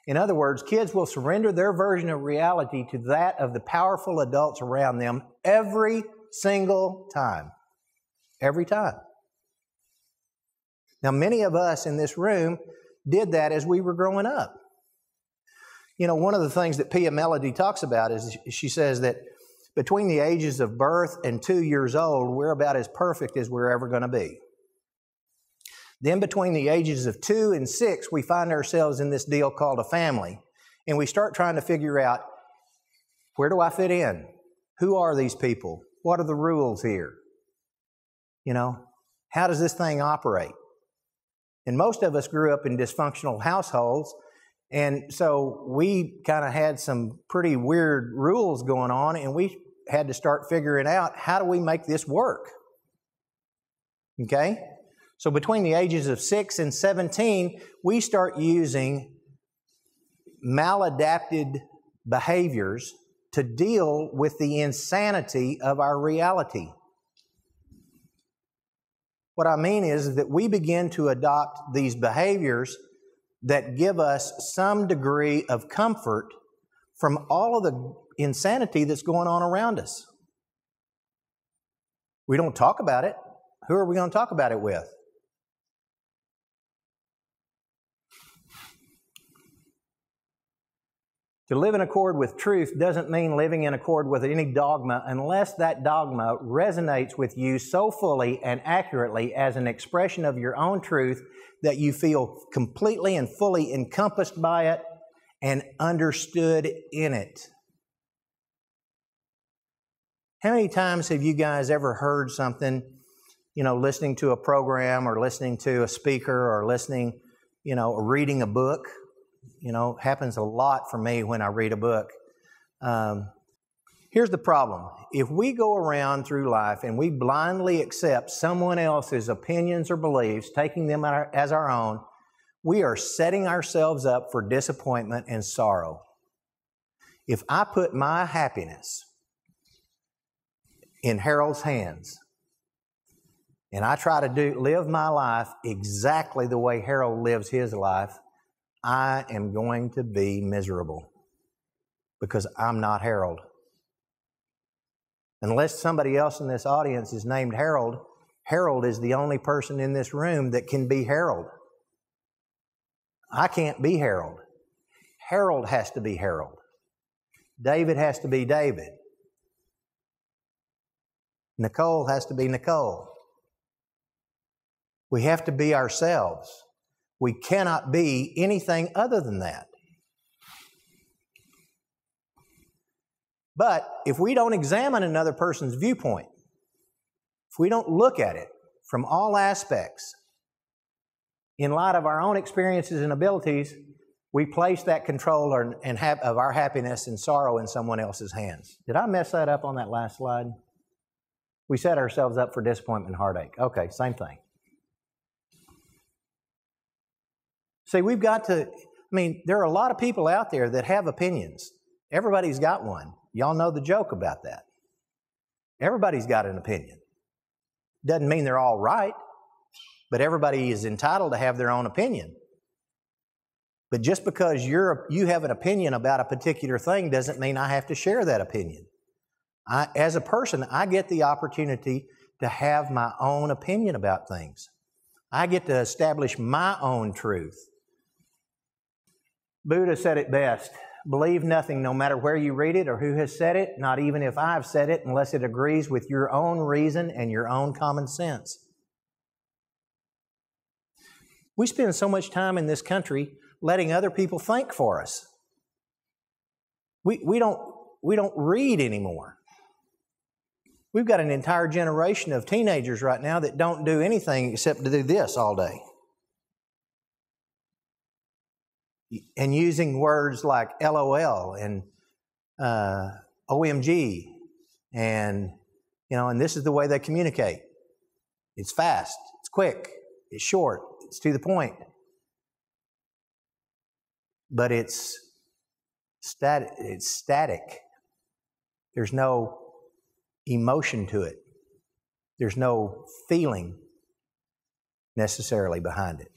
In other words, kids will surrender their version of reality to that of the powerful adults around them every single time. Every time. Now, many of us in this room did that as we were growing up. You know, one of the things that Pia Melody talks about is she says that between the ages of birth and 2 years old, we're about as perfect as we're ever going to be. Then between the ages of 2 and 6, we find ourselves in this deal called a family. And we start trying to figure out, where do I fit in? Who are these people? What are the rules here? You know, how does this thing operate? And most of us grew up in dysfunctional households. And so we kind of had some pretty weird rules going on, and we had to start figuring out, how do we make this work? Okay? So between the ages of 6 and 17, we start using maladapted behaviors to deal with the insanity of our reality. What I mean is that we begin to adopt these behaviors that give us some degree of comfort from all of the insanity that's going on around us. We don't talk about it. Who are we going to talk about it with? To live in accord with truth doesn't mean living in accord with any dogma unless that dogma resonates with you so fully and accurately as an expression of your own truth that you feel completely and fully encompassed by it and understood in it. How many times have you guys ever heard something, you know, listening to a program or listening to a speaker or listening, you know, or reading a book? You know, happens a lot for me when I read a book. Here's the problem. If we go around through life and we blindly accept someone else's opinions or beliefs, taking them as our own, we are setting ourselves up for disappointment and sorrow. If I put my happiness in Harold's hands and I try to live my life exactly the way Harold lives his life, I am going to be miserable because I'm not Harold. Unless somebody else in this audience is named Harold, Harold is the only person in this room that can be Harold. I can't be Harold. Harold has to be Harold. David has to be David. Nicole has to be Nicole. We have to be ourselves. We cannot be anything other than that. But if we don't examine another person's viewpoint, if we don't look at it from all aspects, in light of our own experiences and abilities, we place that control of our happiness and sorrow in someone else's hands. Did I mess that up on that last slide? We set ourselves up for disappointment and heartache. Okay, same thing. See, we've got to, there are a lot of people out there that have opinions. Everybody's got one. Y'all know the joke about that. Everybody's got an opinion. Doesn't mean they're all right, but everybody is entitled to have their own opinion. But just because you have an opinion about a particular thing doesn't mean I have to share that opinion. As a person, I get the opportunity to have my own opinion about things. I get to establish my own truth. Buddha said it best, believe nothing no matter where you read it or who has said it, not even if I've said it, unless it agrees with your own reason and your own common sense. We spend so much time in this country letting other people think for us. We don't read anymore. We've got an entire generation of teenagers right now that don't do anything except to do this all day. And using words like LOL and OMG and this is the way they communicate. It's fast, it's quick, it's short, it's to the point. But it's static. There's no emotion to it. There's no feeling necessarily behind it.